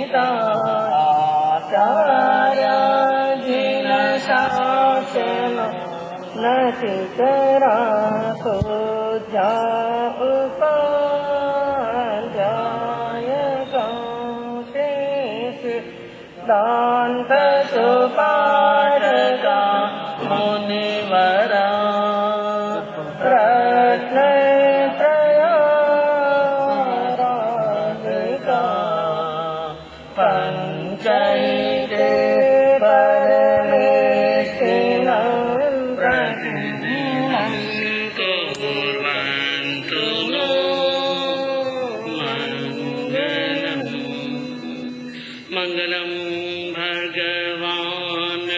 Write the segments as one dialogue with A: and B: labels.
A: आचार्याधीन शासन नति करा को उपाध्याय शेष दांत सुपारका मुनिवरा प्रश्न प्रयाराधिका पंचैते परमेष्ठिनं प्रतिदिनं कुर्वन्तु नो मंगलम् भगवान्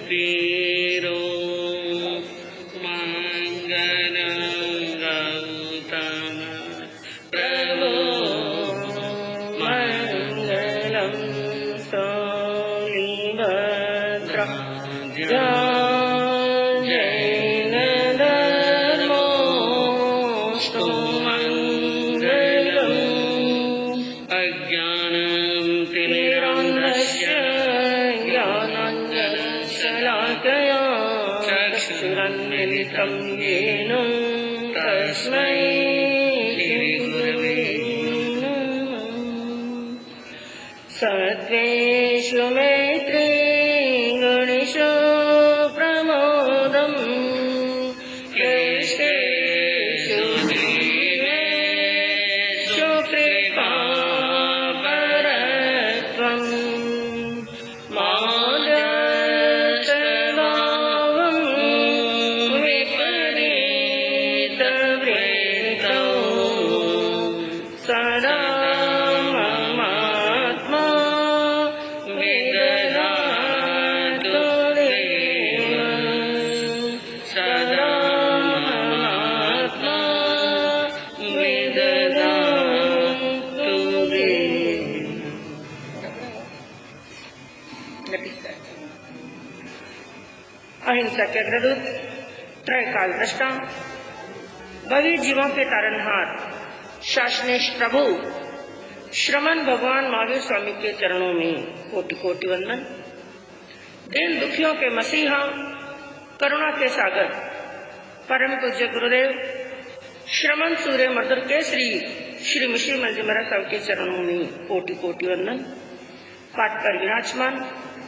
A: वीरो मंगलं गौतम प्रभो मंगलं सोलिभद्रा जैन धर्मोऽस्तु मंगलम् अज्ञानं तिमिरान्धस्य ज्ञानाञ्जनशलाकया चक्षुरुन्मिलितं येन तस्मै श्रीगुरवे नमः। सत्त्वेषु मैत्री गुणेषु प्रमोदम् क्लेशेषु धीमेषु कृपापरत्वम् मादशभावम् विपरीतवृत्तौ सदा ममात्मा विदधातु देव सदा ममात्मा विदधातु देव। अहिंसा के अग्रदूत, त्रयकाल दृष्टा, भवी जीवों के तारनहार, शासनेश प्रभु श्रमण भगवान महावीर स्वामी के चरणों में कोटि कोटि वंदन। दीन दुखियों के मसीहा, करुणा के सागर, परम पूज्य गुरुदेव श्रमण सूर्य मर्दर के श्री मिश्री मंजी महाराज साहब के चरणों में कोटि कोटि वंदन। पाठ पर विराजमान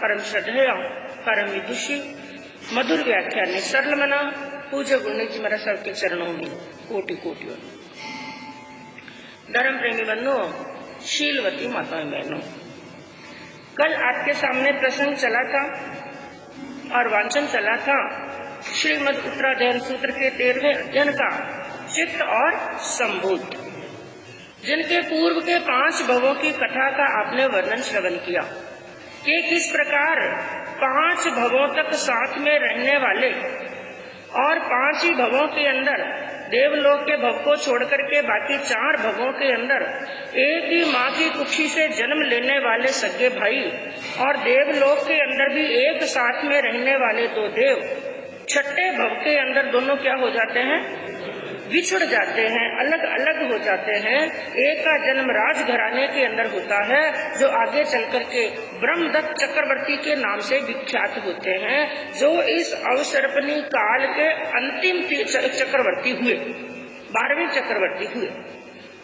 A: परम श्रद्धेय परम विदुषी मधुर व्याख्यान ने सरल मना पूज्य गुरुदेव जी महाराज साहब के चरणों में कोटि कोटि वंदन। धर्म प्रेमी बंधुओं, शीलवती माताएं बहनों, कल आपके सामने प्रसंग चला था और वांचन चला था श्रीमद उत्तराध्ययन सूत्र के 13वें अध्ययन का चित्त और संबोध, जिनके पूर्व के 5 भवों की कथा का आपने वर्णन श्रवण किया कि किस प्रकार 5 भवों तक साथ में रहने वाले और 5 ही भवों के अंदर देवलोक के भव को छोड़कर के बाकी 4 भवों के अंदर एक ही माँ की कुक्षी से जन्म लेने वाले सगे भाई और देवलोक के अंदर भी एक साथ में रहने वाले 2 देव, छठे भव के अंदर दोनों क्या हो जाते हैं? बिछुड़ जाते हैं, अलग अलग हो जाते हैं। एक का जन्म राजघराने के अंदर होता है जो आगे चल करके ब्रह्मदत्त चक्रवर्ती के नाम से विख्यात होते हैं, जो इस अवसर्पणी काल के अंतिम चक्रवर्ती हुए, 12वें चक्रवर्ती हुए।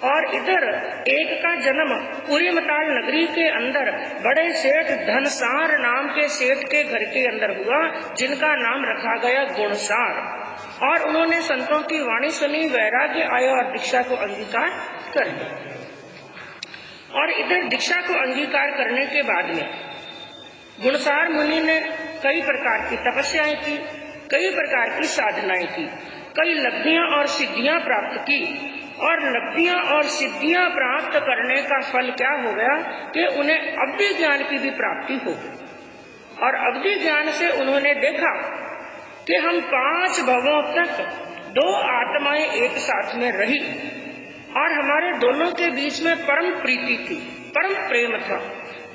A: और इधर एक का जन्म पुरीमताल नगरी के अंदर बड़े सेठ धनसार नाम के सेठ के घर के अंदर हुआ, जिनका नाम रखा गया गुणसार। और उन्होंने संतों की वाणी सुनी, वैराग्य आया और दीक्षा को अंगीकार कर लिया। और इधर दीक्षा को अंगीकार करने के बाद में गुणसार मुनि ने कई प्रकार की तपस्याएं की, कई प्रकार की साधनाएं की, कई लब्धियां और सिद्धियां प्राप्त की। और लब्धियां और सिद्धियां प्राप्त करने का फल क्या हो गया कि उन्हें अवधि ज्ञान की भी प्राप्ति हो गई। और अवधि ज्ञान से उन्होंने देखा कि हम 5 भवों तक 2 आत्माएं एक साथ में रही और हमारे दोनों के बीच में परम प्रीति थी, परम प्रेम था।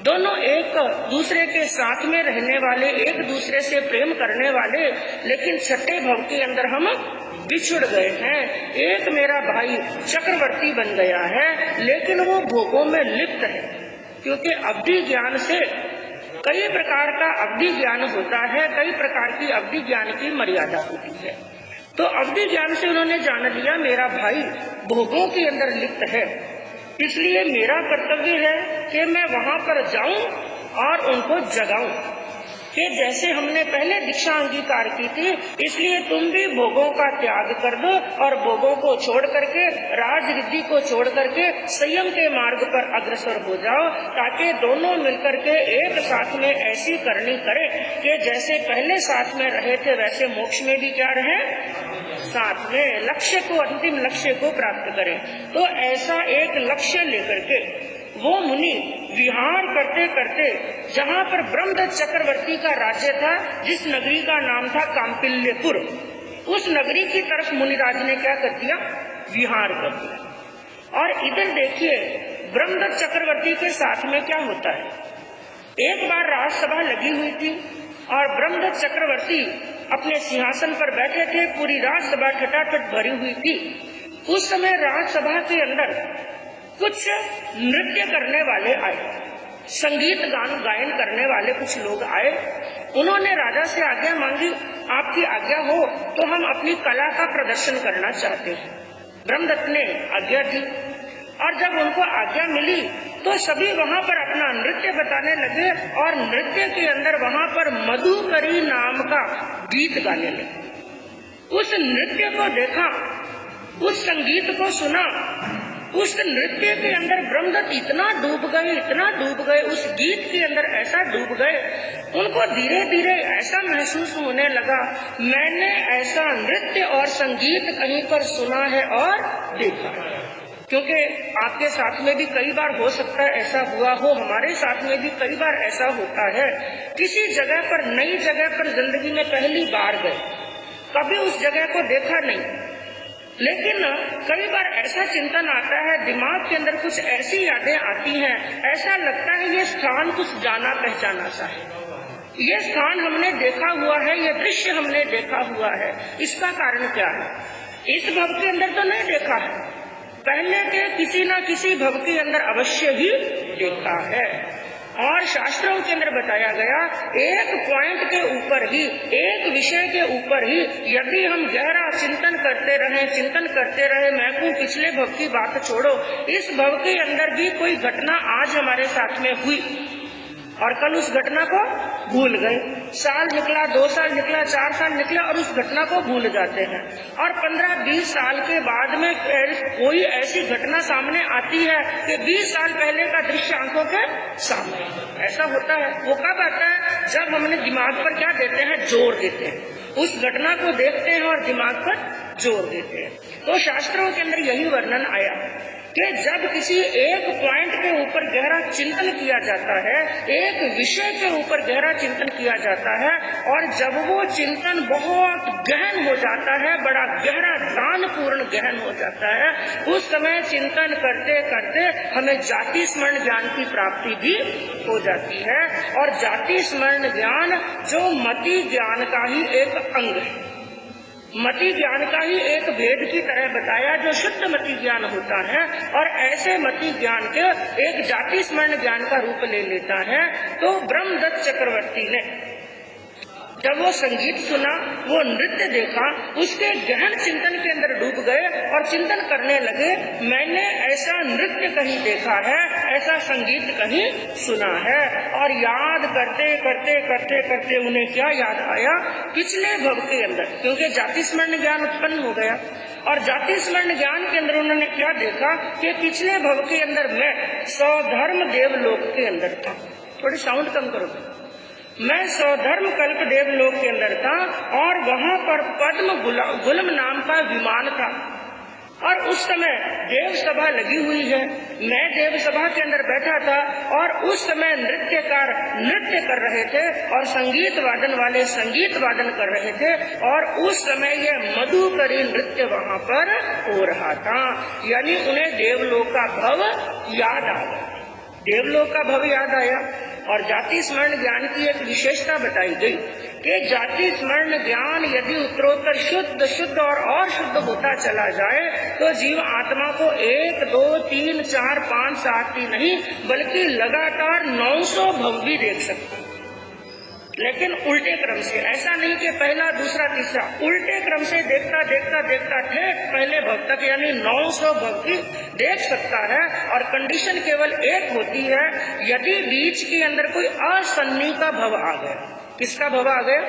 A: दोनों एक दूसरे के साथ में रहने वाले, एक दूसरे से प्रेम करने वाले, लेकिन छठे भव के अंदर हम बिछुड़ गए हैं। एक मेरा भाई चक्रवर्ती बन गया है, लेकिन वो भोगों में लिप्त है, क्योंकि अवधि ज्ञान से कई प्रकार का अवधि ज्ञान होता है, कई प्रकार की अवधि ज्ञान की मर्यादा होती है। तो अवधि ज्ञान से उन्होंने जान लिया मेरा भाई भोगों के अंदर लिप्त है, इसलिए मेरा कर्तव्य है कि मैं वहां पर जाऊं और उनको जगाऊं कि जैसे हमने पहले दीक्षा अंगीकार की थी, इसलिए तुम भी भोगों का त्याग कर दो और भोगों को छोड़ करके, राज रिद्धि को छोड़ करके संयम के मार्ग पर अग्रसर हो जाओ, ताकि दोनों मिलकर के एक साथ में ऐसी करनी करें कि जैसे पहले साथ में रहे थे वैसे मोक्ष में भी क्या रहे, साथ में लक्ष्य को, अंतिम लक्ष्य को प्राप्त करें। तो ऐसा एक लक्ष्य लेकर के वो मुनि विहार करते करते, जहाँ पर ब्रह्मदत्त चक्रवर्ती का राज्य था, जिस नगरी का नाम था काम्पिल्यपुर, उस नगरी की तरफ मुनिराज ने क्या कर दिया, विहार कर दिया। और इधर देखिए ब्रह्मदत्त चक्रवर्ती के साथ में क्या होता है। एक बार राजसभा लगी हुई थी और ब्रह्मदत्त चक्रवर्ती अपने सिंहासन पर बैठे थे, पूरी राजसभा ठटाठट भरी हुई थी। उस समय राजसभा के अंदर कुछ नृत्य करने वाले आए, संगीत गायन करने वाले कुछ लोग आए। उन्होंने राजा से आज्ञा मांगी, आपकी आज्ञा हो तो हम अपनी कला का प्रदर्शन करना चाहते हैं। ब्रह्मदत्त ने आज्ञा दी और जब उनको आज्ञा मिली तो सभी वहां पर अपना नृत्य बताने लगे और नृत्य के अंदर वहां पर मधुकरी नाम का गीत गाने लगे। उस नृत्य को देखा, उस संगीत को सुना, उस नृत्य के अंदर ब्रह्मदत्त इतना डूब गए, उस गीत के अंदर ऐसा डूब गए, उनको धीरे धीरे ऐसा महसूस होने लगा, मैंने ऐसा नृत्य और संगीत कहीं पर सुना है और देखा है। क्योंकि आपके साथ में भी कई बार हो सकता है ऐसा हुआ हो, हमारे साथ में भी कई बार ऐसा होता है, किसी जगह पर, नई जगह पर जिंदगी में पहली बार गए, कभी उस जगह को देखा नहीं, लेकिन कई बार ऐसा चिंतन आता है, दिमाग के अंदर कुछ ऐसी यादें आती हैं, ऐसा लगता है ये स्थान कुछ जाना पहचाना सा है, ये स्थान हमने देखा हुआ है, ये दृश्य हमने देखा हुआ है, इसका कारण क्या है। इस भव के अंदर तो नहीं देखा है, पहले के किसी न किसी भव के अंदर अवश्य ही देखा है। और शास्त्रों के अंदर बताया गया, एक पॉइंट के ऊपर ही, एक विषय के ऊपर ही यदि हम गहरा चिंतन करते रहे, मैं कहूँ पिछले भव की बात छोड़ो, इस भव के अंदर भी कोई घटना आज हमारे साथ में हुई और कल उस घटना को भूल गए, साल निकला, 2 साल निकला, 4 साल निकला और उस घटना को भूल जाते हैं। और 15-20 साल के बाद में कोई ऐसी घटना सामने आती है कि 20 साल पहले का दृश्य आंखों के सामने, ऐसा होता है। वो कब आता है, जब हमने दिमाग पर क्या देते हैं, जोर देते हैं, उस घटना को देखते हैं और दिमाग पर जोर देते हैं। तो शास्त्रों के अंदर यही वर्णन आया कि जब किसी एक पॉइंट के ऊपर गहरा चिंतन किया जाता है, एक विषय के ऊपर गहरा चिंतन किया जाता है, और जब वो चिंतन बहुत गहन हो जाता है, बड़ा गहरा ध्यानपूर्ण गहन हो जाता है, उस समय चिंतन करते करते हमें जाति स्मरण ज्ञान की प्राप्ति भी हो जाती है। और जाति स्मरण ज्ञान जो मति ज्ञान का ही एक अंग है, मति ज्ञान का ही एक भेद की तरह बताया, जो शुद्ध मति ज्ञान होता है और ऐसे मति ज्ञान के एक जाति स्मरण ज्ञान का रूप ले लेता है। तो ब्रह्मदत्त चक्रवर्ती ने जब वो संगीत सुना, वो नृत्य देखा, उसके गहन चिंतन के अंदर डूब गए और चिंतन करने लगे, मैंने ऐसा नृत्य कहीं देखा है, ऐसा संगीत कहीं सुना है। और याद करते करते करते करते उन्हें क्या याद आया, पिछले भव के अंदर, क्योंकि जाति स्मरण ज्ञान उत्पन्न हो गया, और जाति स्मरण ज्ञान के अंदर उन्होंने क्या देखा कि पिछले भव के अंदर मैं सौधर्म देवलोक के अंदर था। थोड़ी साउंड कम करो। मैं सौधर्म कल्प देवलोक के अंदर था और वहां पर पद्म गुलम नाम का विमान था, और उस समय देव सभा लगी हुई है। मैं देव सभा के अंदर बैठा था और उस समय नृत्यकार नृत्य कर रहे थे और संगीत वादन वाले संगीत वादन कर रहे थे, और उस समय यह मधुकरी नृत्य वहां पर हो रहा था। यानी उन्हें देवलोक का भव याद आ गया, देवलोक का भव याद आया। और जाति स्मरण ज्ञान की एक विशेषता बताई गई कि जाति स्मरण ज्ञान यदि उत्तरोत्तर शुद्ध शुद्ध और शुद्ध होता चला जाए तो जीव आत्मा को 1, 2, 3, 4, 5, 7 ही नहीं बल्कि लगातार 900 भव भी देख सकते हैं। लेकिन उल्टे क्रम से, ऐसा नहीं कि पहला दूसरा तीसरा, उल्टे क्रम से देखता देखता देखता ठेठ पहले भव तक यानी 900 भव की देख सकता है। और कंडीशन केवल एक होती है, यदि बीच के अंदर कोई असन्नी का भव आ गया। किसका भव आ गया?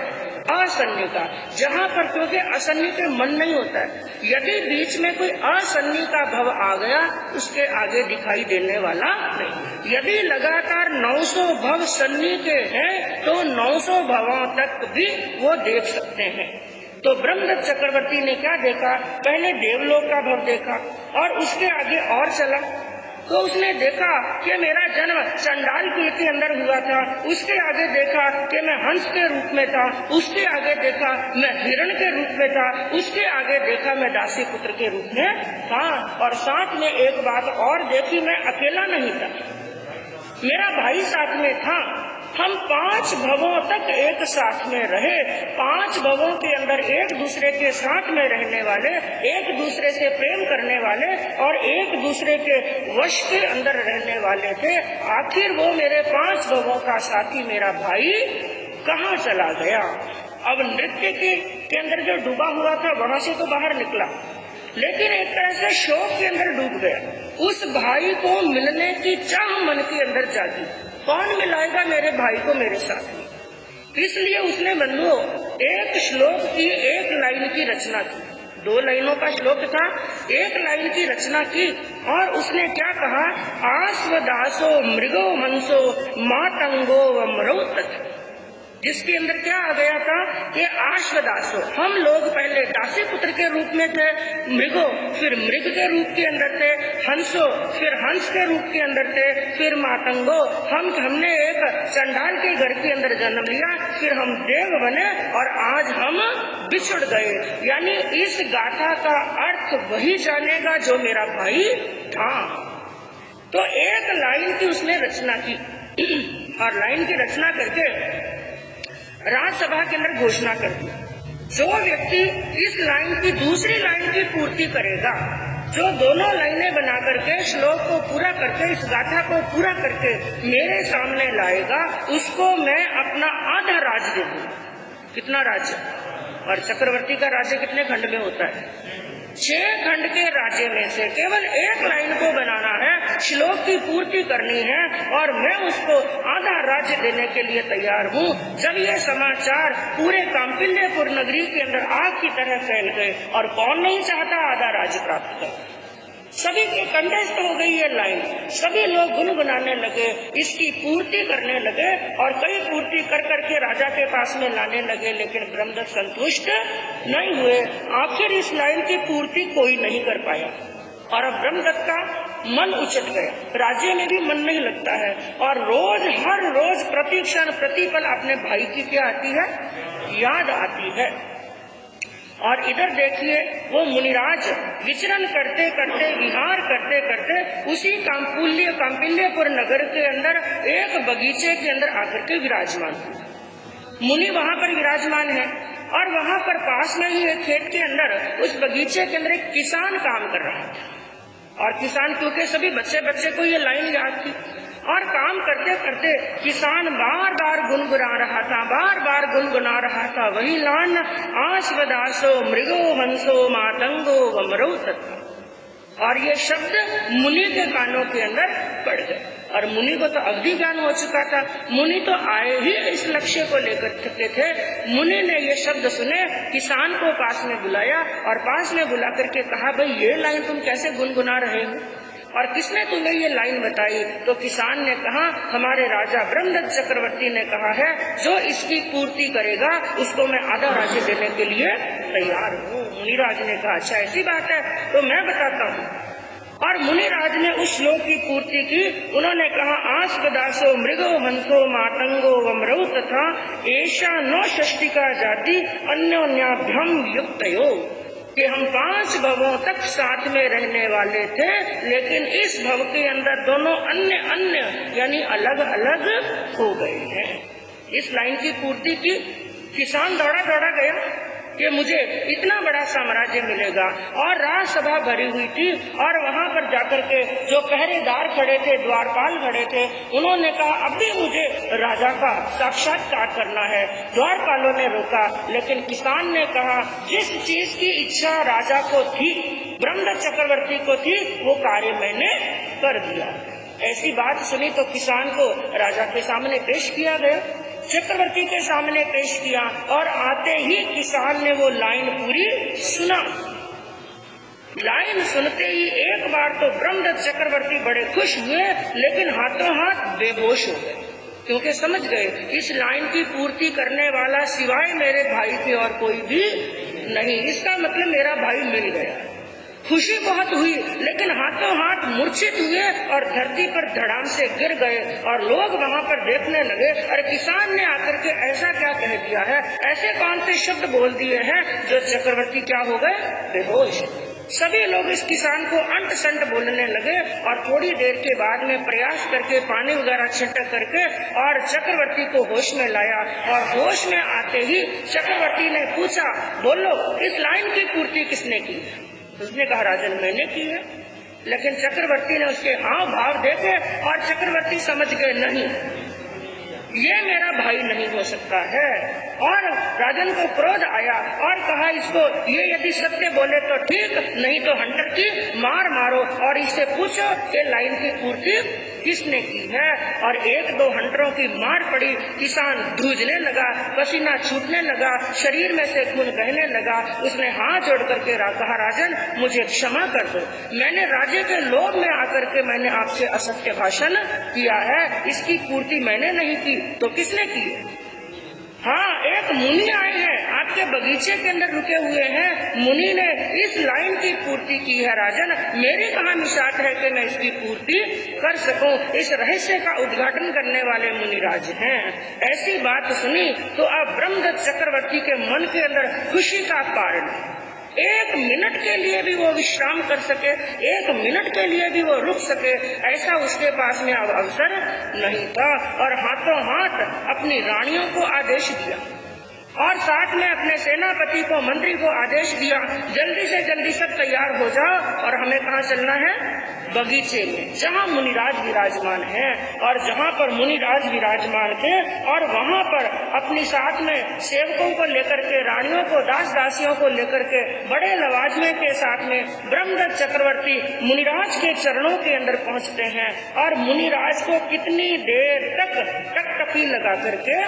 A: असन्नी का। जहाँ पर क्योंकि असन्नी के मन नहीं होता है, यदि बीच में कोई असन्नी का भव आ गया उसके आगे दिखाई देने वाला नहीं। यदि लगातार 900 भव सन्नी के हैं तो 900 भवों तक भी वो देख सकते हैं। तो ब्रह्मदत्त चक्रवर्ती ने क्या देखा? पहले देवलोक का भव देखा और उसके आगे और चला तो उसने देखा कि मेरा जन्म चंडाल कुल के अंदर हुआ था। उसके आगे देखा कि मैं हंस के रूप में था। उसके आगे देखा मैं हिरण के रूप में था। उसके आगे देखा मैं दासी पुत्र के रूप में था। और साथ में एक बात और देखी, मैं अकेला नहीं था, मेरा भाई साथ में था। हम 5 भवों तक एक साथ में रहे। 5 भवों के अंदर एक दूसरे के साथ में रहने वाले, एक दूसरे से प्रेम करने वाले और एक दूसरे के वश के अंदर रहने वाले थे। आखिर वो मेरे 5 भवों का साथी मेरा भाई कहाँ चला गया? अब नृत्य के अंदर जो डूबा हुआ था वहां से तो बाहर निकला, लेकिन एक तरह से शोक के अंदर डूब गया। उस भाई को मिलने की चाह मन के अंदर जागी। कौन मिलाएगा मेरे भाई को मेरे साथ में? इसलिए उसने बंधुओं एक श्लोक की 1 लाइन की रचना की। 2 लाइनों का श्लोक था, 1 लाइन की रचना की। और उसने क्या कहा? आश्वदासो मृगो हंसो मातंगो वमरौतथ। जिसके अंदर क्या आ गया था कि आश्वदासो, हम लोग पहले दासी पुत्र के रूप में थे, मृगो फिर मृग के रूप के अंदर थे, हंसो फिर हंस के रूप के अंदर थे, फिर मातंगो हमने एक चंडाल के घर के अंदर जन्म लिया, फिर हम देव बने और आज हम बिछुड़ गए। यानी इस गाथा का अर्थ वही जानेगा जो मेरा भाई था। तो 1 लाइन की उसने रचना की और लाइन की रचना करके राज्यसभा के अंदर घोषणा कर दी, जो व्यक्ति इस लाइन की दूसरी लाइन की पूर्ति करेगा, जो दोनों लाइनें बना करके श्लोक को पूरा करके इस गाथा को पूरा करके मेरे सामने लाएगा, उसको मैं अपना आधा राज्य दे दूंगा। कितना राज्य? और चक्रवर्ती का राज्य कितने खंड में होता है? 6 खंड के राज्य में से केवल 1 लाइन को बनाना है, श्लोक की पूर्ति करनी है और मैं उसको आधा राज्य देने के लिए तैयार हूँ। जब ये समाचार पूरे कांपिल्यपुर नगरी के अंदर आग की तरह फैल गए, और कौन नहीं चाहता आधा राज्य प्राप्त कर, सभी के कंठस्थ हो गई ये लाइन। सभी लोग गुनगुनाने लगे, इसकी पूर्ति करने लगे और कई पूर्ति कर करके राजा के पास में लाने लगे, लेकिन ब्रह्मदत्त संतुष्ट नहीं हुए। आखिर इस लाइन की पूर्ति कोई नहीं कर पाया और अब ब्रह्मदत्त का मन उचट गया। राज्य में भी मन नहीं लगता है और रोज हर रोज प्रतिक्षण प्रतिपल अपने भाई की क्या आती है? याद आती है। और इधर देखिए वो मुनिराज विचरण करते करते विहार करते करते उसी कांपिल्यपुर नगर के अंदर एक बगीचे के अंदर आकर के विराजमान हुए। मुनि वहां पर विराजमान है और वहां पर पास में ही एक खेत के अंदर उस बगीचे के अंदर एक किसान काम कर रहा था। और किसान क्योंकि सभी बच्चे को ये लाइन याद थी और काम करते करते किसान बार बार गुनगुना रहा था वही लान आश्वदासो मृगो हंसो मातंगो वमरौतथ। और ये शब्द मुनि के कानों के अंदर पड़ गए और मुनि को तो अवधि ज्ञान हो चुका था। मुनि तो आए ही इस लक्ष्य को लेकर के थे। मुनि ने ये शब्द सुने, किसान को पास में बुलाया और पास में बुला करके कहा, भाई ये लाइन तुम कैसे गुनगुना रहे हो और किसने तुम्हें ये लाइन बताई? तो किसान ने कहा, हमारे राजा ब्रह्मदत्त चक्रवर्ती ने कहा है, जो इसकी पूर्ति करेगा उसको मैं आधा राज्य देने के लिए तैयार हूँ। मुनिराज ने कहा, अच्छा ऐसी बात है तो मैं बताता हूँ। और मुनिराज ने उस श्लोक की पूर्ति की। उन्होंने कहा, आश्वदासो मृगो हंसो मातंगो वमरौतथा एषा नो षष्टिका जाति अन्योन्याभ्यम युक्तयो, कि हम 5 भवों तक साथ में रहने वाले थे, लेकिन इस भव के अंदर दोनों अन्य यानी अलग अलग हो गए हैं। इस लाइन की पूर्ति की किसान दौड़ा दौड़ा गया कि मुझे इतना बड़ा साम्राज्य मिलेगा, और राजसभा भरी हुई थी, और वहां पर जाकर के जो पहरेदार खड़े थे, द्वारपाल खड़े थे, उन्होंने कहा अब भी मुझे राजा का साक्षात्कार करना है। द्वारपालों ने रोका, लेकिन किसान ने कहा जिस चीज की इच्छा राजा को थी, ब्रह्मदत्त चक्रवर्ती को थी, वो कार्य मैंने कर दिया। ऐसी बात सुनी तो किसान को राजा के सामने पेश किया गया, चक्रवर्ती के सामने पेश किया, और आते ही किसान ने वो लाइन पूरी सुना। लाइन सुनते ही एक बार तो ब्रह्मदत्त चक्रवर्ती बड़े खुश हुए, लेकिन हाथों हाथ बेहोश हो गए, क्योंकि समझ गए इस लाइन की पूर्ति करने वाला सिवाय मेरे भाई के और कोई भी नहीं। इसका मतलब मेरा भाई मिल गया। खुशी बहुत हुई, लेकिन हाथों हाथ मूर्छित हुए और धरती पर धड़ाम से गिर गए, और लोग वहां पर देखने लगे, अरे किसान ने आकर के ऐसा क्या कह दिया है, ऐसे कौन से शब्द बोल दिए हैं जो चक्रवर्ती क्या हो गए, बेहोश। सभी लोग इस किसान को अंट संट बोलने लगे, और थोड़ी देर के बाद में प्रयास करके पानी वगैरह छिड़क करके और चक्रवर्ती को होश में लाया, और होश में आते ही चक्रवर्ती ने पूछा, बोलो इस लाइन की पूर्ति किसने की? उसने कहा राजन मैंने की है। लेकिन चक्रवर्ती ने उसके हाव भाव देखे, और चक्रवर्ती समझ गए नहीं, ये मेरा भाई नहीं हो सकता है। और राजन को क्रोध आया और कहा इसको, ये यदि सत्य बोले तो ठीक, नहीं तो हंटर की मार मारो, और इससे पूछो कि लाइन की पूर्ति किसने की है। और एक दो हंटरों की मार पड़ी, किसान जूझने लगा, पसीना छूटने लगा, शरीर में से खून बहने लगा। उसने हाथ जोड़ करके कहा राजन मुझे क्षमा कर दो, मैंने राजे के लोभ में आकर के मैंने आपसे असत्य भाषण किया है, इसकी पूर्ति मैंने नहीं की तो किसने की? हाँ, एक मुनि आए हैं, आपके बगीचे के अंदर रुके हुए हैं, मुनि ने इस लाइन की पूर्ति की है राजन, मेरी कहाँ मिसात है कि मैं इसकी पूर्ति कर सकूं। इस रहस्य का उद्घाटन करने वाले मुनिराज हैं। ऐसी बात सुनी तो अब ब्रह्मदत्त चक्रवर्ती के मन के अंदर खुशी का कारण, एक मिनट के लिए भी वो विश्राम कर सके, एक मिनट के लिए भी वो रुक सके, ऐसा उसके पास में अब अवसर नहीं था। और हाथों हाथ अपनी रानियों को आदेश दिया, और साथ में अपने सेनापति को, मंत्री को आदेश दिया, जल्दी से जल्दी सब तैयार हो जाओ, और हमें कहाँ चलना है? बगीचे में, जहाँ मुनिराज विराजमान हैं। और जहाँ पर मुनिराज विराजमान थे, और वहाँ पर अपनी साथ में सेवकों को लेकर के, रानियों को, दास दासियों को लेकर के बड़े लवाजमे के साथ में ब्रह्मदत्त चक्रवर्ती मुनिराज के चरणों के अंदर पहुँचते हैं, और मुनिराज को कितनी देर तक टकटकी लगा करके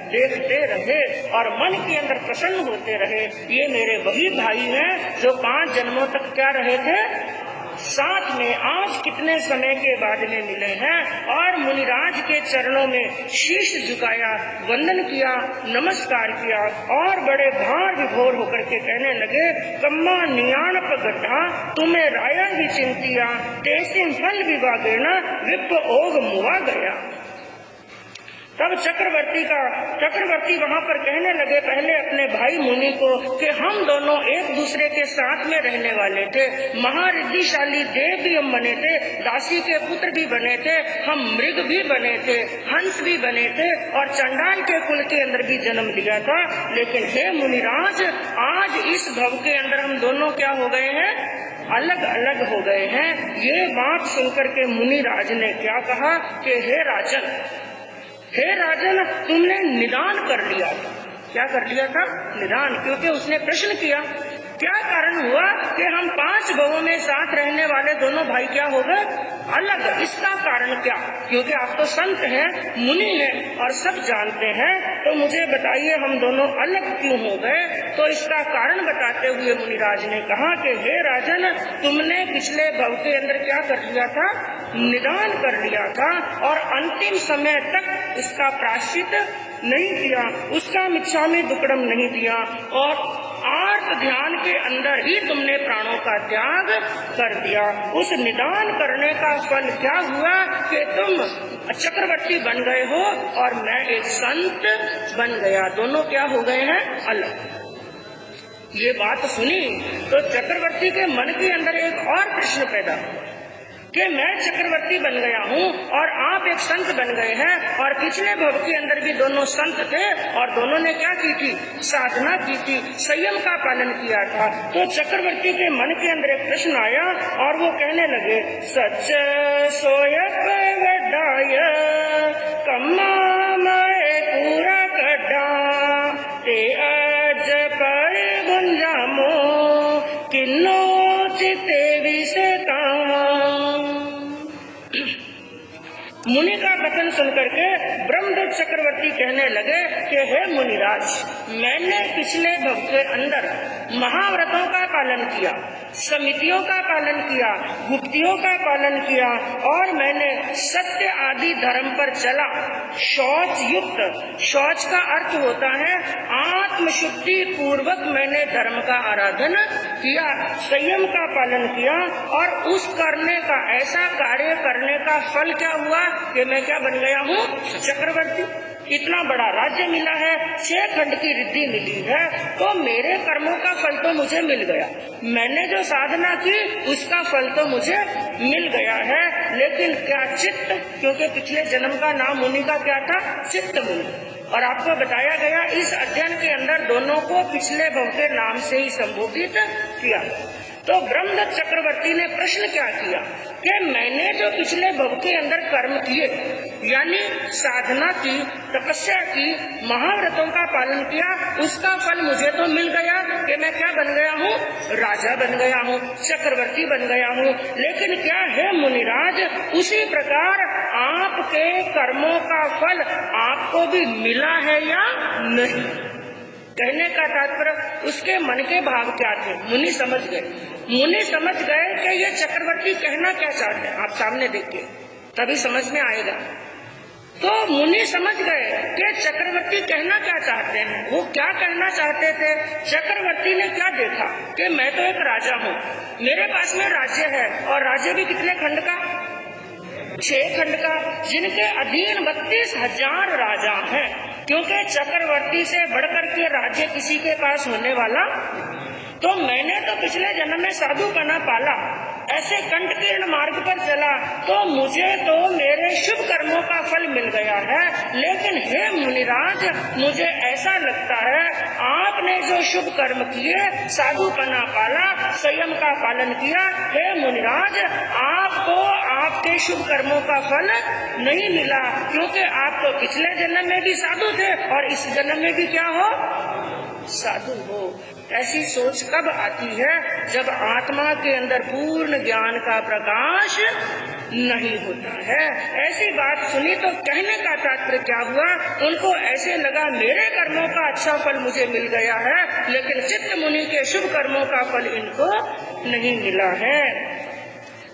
A: देखते रहे, और मन के अंदर प्रसन्न होते रहे। ये मेरे वही भाई हैं जो 5 जन्मों तक क्या रहे थे, साथ में, आज कितने समय के बाद में मिले हैं। और मुनिराज के चरणों में शीश झुकाया, वंदन किया, नमस्कार किया, और बड़े भार विभोर होकर के कहने लगे, कम्मा नियाणप गड्ढा तुम्हें राया ही चिंतिया, तेसिम फल विवागेना विप्प ओग मुआ गया। तब चक्रवर्ती वहाँ पर कहने लगे पहले अपने भाई मुनि को कि हम दोनों एक दूसरे के साथ में रहने वाले थे, महारिद्धिशाली देव भी हम बने थे, दासी के पुत्र भी बने थे, हम मृग भी बने थे, हंस भी बने थे, और चंडाल के कुल के अंदर भी जन्म लिया था। लेकिन हे मुनिराज, आज इस भव के अंदर हम दोनों क्या हो गए हैं? अलग अलग हो गए हैं। ये बात सुनकर के मुनिराज ने क्या कहा कि हे राजन, तुमने निदान कर लिया था। क्या कर लिया था? निदान। क्योंकि उसने प्रश्न किया, क्या कारण हुआ कि हम 5 भवों में साथ रहने वाले दोनों भाई क्या हो गए? अलग। इसका कारण क्या? क्योंकि आप तो संत हैं, मुनि हैं, और सब जानते हैं, तो मुझे बताइए हम दोनों अलग क्यों हो गए? तो इसका कारण बताते हुए मुनिराज ने कहा कि हे राजन, तुमने पिछले भव के अंदर क्या कर लिया था? निदान कर लिया था, और अंतिम समय तक उसका प्रायश्चित नहीं किया, उसका मिच्छामि दुक्कडम नहीं दिया, और आर्त ध्यान के अंदर ही तुमने प्राणों का त्याग कर दिया। उस निदान करने का फल क्या हुआ कि तुम चक्रवर्ती बन गए हो और मैं एक संत बन गया। दोनों क्या हो गए हैं? अलग। ये बात सुनी तो चक्रवर्ती के मन के अंदर एक और प्रश्न पैदा हुआ कि मैं चक्रवर्ती बन गया हूँ और आप एक संत बन गए हैं, और पिछले भव के अंदर भी दोनों संत थे और दोनों ने क्या की थी, साधना की थी, संयम का पालन किया था। तो चक्रवर्ती के मन के अंदर एक प्रश्न आया और वो कहने लगे, सच सोयप वडाय कम्मा मैं पूरा कड्डा ते अज पर गुंजामो किन्नो चिते विषता। मुनि का कथन सुनकर के ब्रह्मदेव चक्रवर्ती कहने लगे कि हे मुनिराज, मैंने पिछले भव के अंदर महाव्रतों का पालन किया, समितियों का पालन किया, गुप्तियों का पालन किया, और मैंने सत्य आदि धर्म पर चला। शौच युक्त, शौच का अर्थ होता है आत्मशुद्धि पूर्वक मैंने धर्म का आराधन किया, संयम का पालन किया, और उस करने का, ऐसा कार्य करने का फल क्या हुआ कि मैं क्या बन गया हूँ, चक्रवर्ती। इतना बड़ा राज्य मिला है, 6 खंड की रिद्धि मिली है, तो मेरे कर्मों का फल तो मुझे मिल गया। मैंने जो साधना की उसका फल तो मुझे मिल गया है, लेकिन क्या चित्त, क्योंकि पिछले जन्म का नाम मुनि का क्या था, चित्त मुनि। और आपको बताया गया इस अध्ययन के अंदर दोनों को पिछले भव के नाम से ही संबोधित किया। तो ब्रह्मदत्त चक्रवर्ती ने प्रश्न क्या किया कि मैंने जो पिछले भव के अंदर कर्म किए, यानी साधना की, तपस्या की, महाव्रतों का पालन किया, उसका फल मुझे तो मिल गया कि मैं क्या बन गया हूँ, राजा बन गया हूँ, चक्रवर्ती बन गया हूँ। लेकिन क्या है मुनिराज, उसी प्रकार आपके कर्मों का फल आपको भी मिला है या नहीं? कहने का तात्पर्य उसके मन के भाव क्या थे, मुनि समझ गए। मुनि समझ गए कि ये चक्रवर्ती कहना क्या चाहते हैं, आप सामने देखिए तभी समझ में आएगा। तो मुनि समझ गए कि चक्रवर्ती कहना क्या चाहते हैं। वो क्या कहना चाहते थे, चक्रवर्ती ने क्या देखा कि मैं तो एक राजा हूँ, मेरे पास में राज्य है, और राज्य भी कितने खंड का, 6 खंड का, जिनके अधीन 32,000 राजा हैं, क्योंकि चक्रवर्ती से बढ़कर के राज्य किसी के पास होने वाला। तो मैंने तो पिछले जन्म में साधुपना पाला, ऐसे कंटकीर्ण मार्ग पर चला, तो मुझे तो मेरे शुभ कर्मों का फल मिल गया है। लेकिन हे मुनिराज, मुझे ऐसा लगता है आपने जो शुभ कर्म किए, साधुपना पाला, संयम का पालन किया, हे मुनिराज आपको आपके शुभ कर्मों का फल नहीं मिला, क्योंकि आप तो पिछले जन्म में भी साधु थे और इस जन्म में भी क्या हो, साधु हो। ऐसी सोच कब आती है, जब आत्मा के अंदर पूर्ण ज्ञान का प्रकाश नहीं होता है। ऐसी बात सुनी तो कहने का तात्पर्य क्या हुआ, उनको ऐसे लगा मेरे कर्मों का अच्छा फल मुझे मिल गया है, लेकिन चित्त मुनि के शुभ कर्मों का फल इनको नहीं मिला है।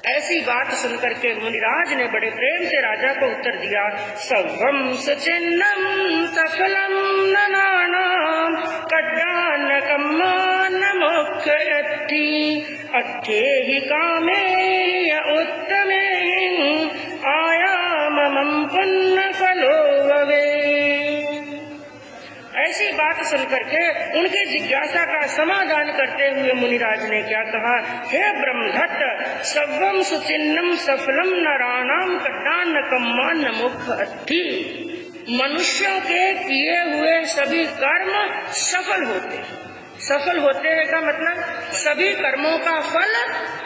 A: ऐसी बात सुनकर के मुनिराज ने बड़े प्रेम से राजा को उत्तर दिया, सर्वं सचिन्नम सफलम ननानाम कड्डानकम मान मोक्षयति अट्ठे ही कामे उत्तमे आयामम पुण्य फलो भवे। ऐसी बात सुनकर के उनकी जिज्ञासा का समाधान करते हुए मुनिराज ने क्या कहा, हे ब्रह्मदत्त, सर्वं सुचिन्नम सफलम नराणाम कड्डानकम मान मोक्षयति। मनुष्यों के किए हुए सभी कर्म सफल होते हैं। सफल होते हैं का मतलब सभी कर्मों का फल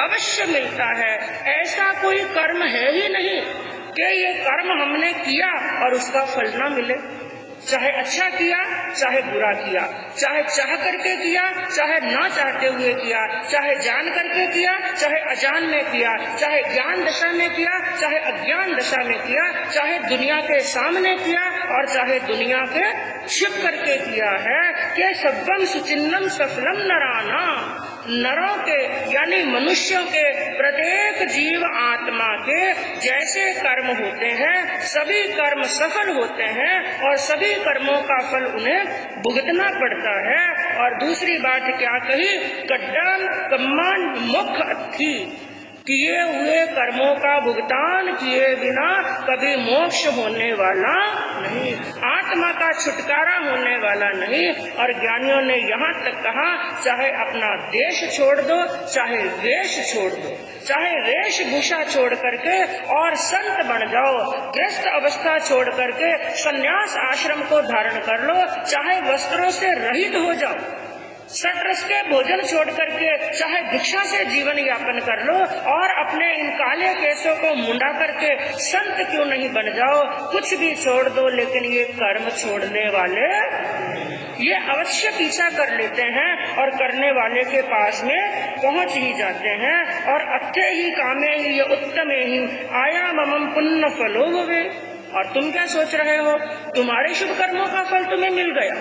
A: अवश्य मिलता है। ऐसा कोई कर्म है ही नहीं कि ये कर्म हमने किया और उसका फल ना मिले। चाहे अच्छा किया, चाहे बुरा किया, चाहे चाह करके किया, चाहे ना चाहते हुए किया, चाहे जान करके किया, चाहे अजान में किया, चाहे ज्ञान दशा में किया, चाहे अज्ञान दशा में किया, चाहे दुनिया के सामने किया और चाहे दुनिया के छिप करके किया है, कि सब्बम सुचिन्नम सफलम नराना। नरों के यानी मनुष्यों के प्रत्येक जीव आत्मा के जैसे कर्म होते हैं, सभी कर्म सफल होते हैं और सभी कर्मों का फल उन्हें भुगतना पड़ता है। और दूसरी बात क्या कही, कड्डान कम्मान मुख थी, किए हुए कर्मों का भुगतान किए बिना कभी मोक्ष होने वाला नहीं, आत्मा का छुटकारा होने वाला नहीं। और ज्ञानियों ने यहाँ तक कहा, चाहे अपना देश छोड़ दो, चाहे वेश छोड़ दो, चाहे वेशभूषा छोड़ करके और संत बन जाओ, गृहस्थ अवस्था छोड़ करके संन्यास आश्रम को धारण कर लो, चाहे वस्त्रों से रहित हो जाओ, सटरस के भोजन छोड़ करके चाहे भिक्षा से जीवन यापन कर लो, और अपने इन काले केसों को मुंडा करके संत क्यों नहीं बन जाओ, कुछ भी छोड़ दो, लेकिन ये कर्म छोड़ने वाले ये अवश्य पीछा कर लेते हैं और करने वाले के पास में पहुंच ही जाते हैं। और अच्छे ही कामे ही उत्तमे ही आया ममम पुण्य फलो हुए। और तुम क्या सोच रहे हो, तुम्हारे शुभ कर्मों का फल तुम्हें मिल गया,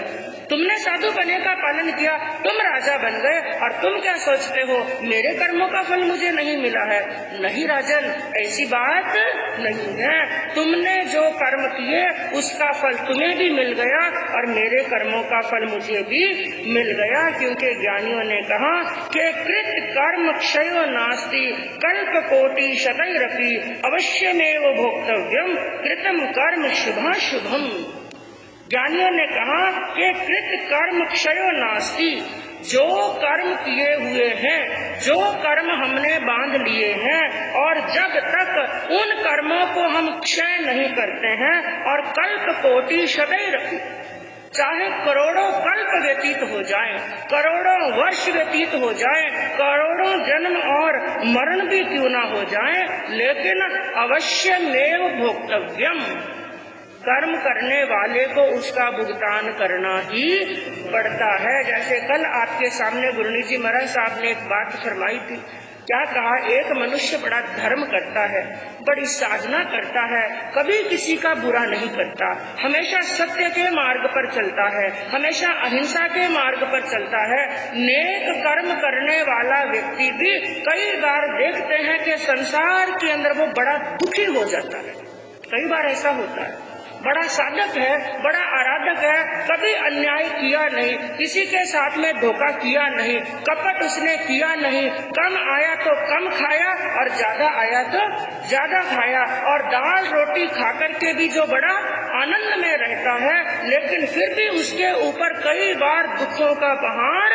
A: तुमने साधु बने का पालन किया, तुम राजा बन गए, और तुम क्या सोचते हो मेरे कर्मों का फल मुझे नहीं मिला है। नहीं राजन, ऐसी बात नहीं है। तुमने जो कर्म किए उसका फल तुम्हें भी मिल गया और मेरे कर्मों का फल मुझे भी मिल गया। क्योंकि ज्ञानियों ने कहा कि कृत कर्म क्षयो नास्ति कल्प कोटि शतैरपि अवश्यमेव भोक्तव्यम कृतम कर्म शुभाशुभम। ज्ञानियों ने कहा कि कृत कर्म क्षयो नास्ति, जो कर्म किए हुए हैं, जो कर्म हमने बांध लिए हैं, और जब तक उन कर्मों को हम क्षय नहीं करते हैं और कल्प कोटि शतैर, चाहे करोड़ों कल्प व्यतीत हो जाएं, करोड़ों वर्ष व्यतीत हो जाएं, करोड़ों जन्म और मरण भी क्यों ना हो जाएं, लेकिन अवश्यमेव भोक्तव्यम, कर्म करने वाले को उसका भुगतान करना ही पड़ता है। जैसे कल आपके सामने गुरुनाथ जी महाराज साहब ने एक बात फरमाई थी। क्या कहा, एक मनुष्य बड़ा धर्म करता है, बड़ी साधना करता है, कभी किसी का बुरा नहीं करता, हमेशा सत्य के मार्ग पर चलता है, हमेशा अहिंसा के मार्ग पर चलता है। नेक कर्म करने वाला व्यक्ति भी कई बार देखते हैं कि संसार के अंदर वो बड़ा दुखी हो जाता है। कई बार ऐसा होता है, बड़ा साधक है, बड़ा आराधक है, कभी अन्याय किया नहीं, किसी के साथ में धोखा किया नहीं, कपट उसने किया नहीं, कम आया तो कम खाया और ज्यादा आया तो ज्यादा खाया, और दाल रोटी खाकर के भी जो बड़ा आनंद में रहता है, लेकिन फिर भी उसके ऊपर कई बार दुखों का पहाड़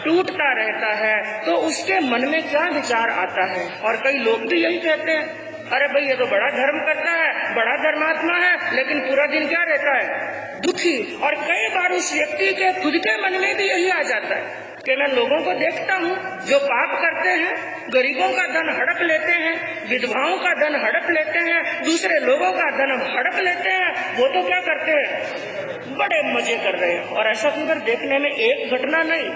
A: टूटता रहता है। तो उसके मन में क्या विचार आता है। और कई लोग भी यही कहते हैं, अरे भाई ये तो बड़ा धर्म करता है, बड़ा धर्मात्मा है, लेकिन पूरा दिन क्या रहता है, दुखी। और कई बार उस व्यक्ति के खुद के मन में भी यही आ जाता है कि मैं लोगों को देखता हूँ जो पाप करते हैं, गरीबों का धन हड़प लेते हैं, विधवाओं का धन हड़प लेते हैं, दूसरे लोगों का धन हड़प लेते हैं, वो तो क्या करते हैं, बड़े मजे कर रहे हैं। और ऐसा सुंदर देखने में एक घटना नहीं,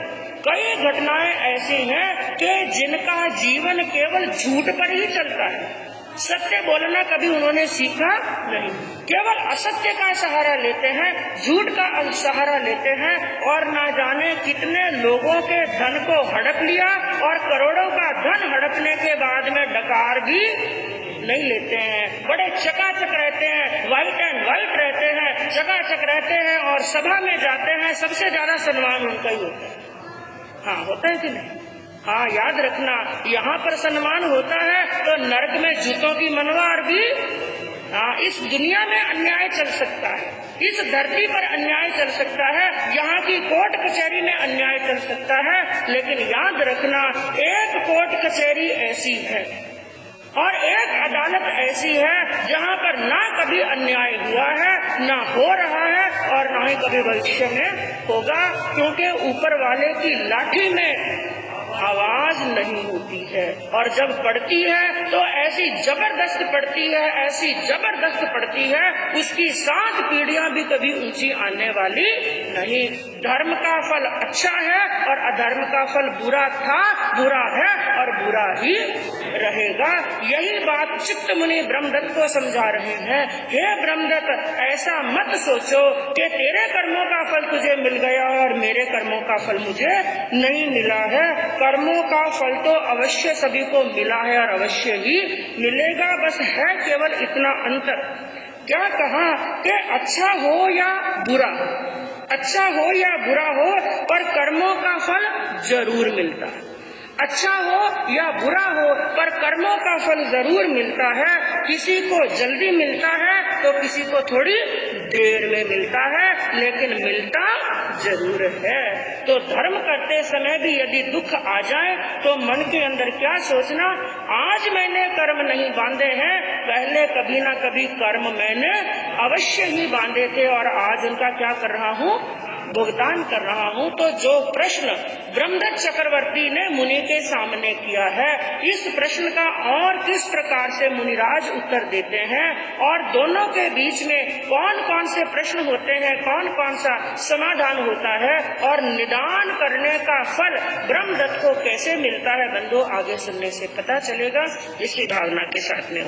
A: कई घटनाएं ऐसी हैं कि जिनका जीवन केवल झूठ पर ही चलता है। सत्य बोलना कभी उन्होंने सीखा नहीं, केवल असत्य का सहारा लेते हैं, झूठ का सहारा लेते हैं, और ना जाने कितने लोगों के धन को हड़प लिया, और करोड़ों का धन हड़पने के बाद में डकार भी नहीं लेते हैं। बड़े चकाचक रहते हैं, व्हाइट एंड व्हाइट रहते हैं, चकाचक रहते हैं, और सभा में जाते हैं, सबसे ज्यादा सम्मान उनका ही होता है। हाँ, होता है कि नहीं? हाँ, याद रखना, यहाँ पर सम्मान होता है तो नरक में जूतों की मनवार भी। हाँ, इस दुनिया में अन्याय चल सकता है, इस धरती पर अन्याय चल सकता है, यहाँ की कोर्ट कचहरी में अन्याय चल सकता है, लेकिन याद रखना एक कोर्ट कचहरी ऐसी है और एक अदालत ऐसी है जहाँ पर ना कभी अन्याय हुआ है, ना हो रहा है, और ना ही कभी भविष्य में होगा। क्योंकि ऊपर वाले की लाठी में आवाज नहीं होती है, और जब पड़ती है तो ऐसी जबरदस्त पड़ती है, ऐसी जबरदस्त पड़ती है, उसकी 7 पीढ़ियां भी कभी ऊंची आने वाली नहीं। धर्म का फल अच्छा है और अधर्म का फल बुरा था, बुरा है और बुरा ही रहेगा। यही बात चित्त मुनि ब्रह्मदत्त को समझा रहे हैं। हे ब्रह्मदत्त, ऐसा मत सोचो कि तेरे कर्मों का फल तुझे मिल गया और मेरे कर्मों का फल मुझे नहीं मिला है। कर्मों का फल तो अवश्य सभी को मिला है और अवश्य ही मिलेगा, बस है केवल इतना अंतर। क्या कहा कि अच्छा हो या बुरा, अच्छा हो या बुरा हो, पर कर्मों का फल जरूर मिलता है। अच्छा हो या बुरा हो, पर कर्मों का फल जरूर मिलता है। किसी को जल्दी मिलता है तो किसी को थोड़ी देर में मिलता है, लेकिन मिलता जरूर है। तो धर्म करते समय भी यदि दुख आ जाए तो मन के अंदर क्या सोचना, आज मैंने कर्म नहीं बांधे हैं, पहले कभी ना कभी कर्म मैंने अवश्य ही बांधे थे और आज उनका क्या कर रहा हूँ, भुगतान कर रहा हूँ। तो जो प्रश्न ब्रह्मदत्त चक्रवर्ती ने मुनि के सामने किया है, इस प्रश्न का और किस प्रकार से मुनिराज उत्तर देते हैं और दोनों के बीच में कौन कौन से प्रश्न होते हैं, कौन कौन सा समाधान होता है और निदान करने का फल ब्रह्मदत्त को कैसे मिलता है, बंधु आगे सुनने से पता चलेगा। इसी भावना के साथ में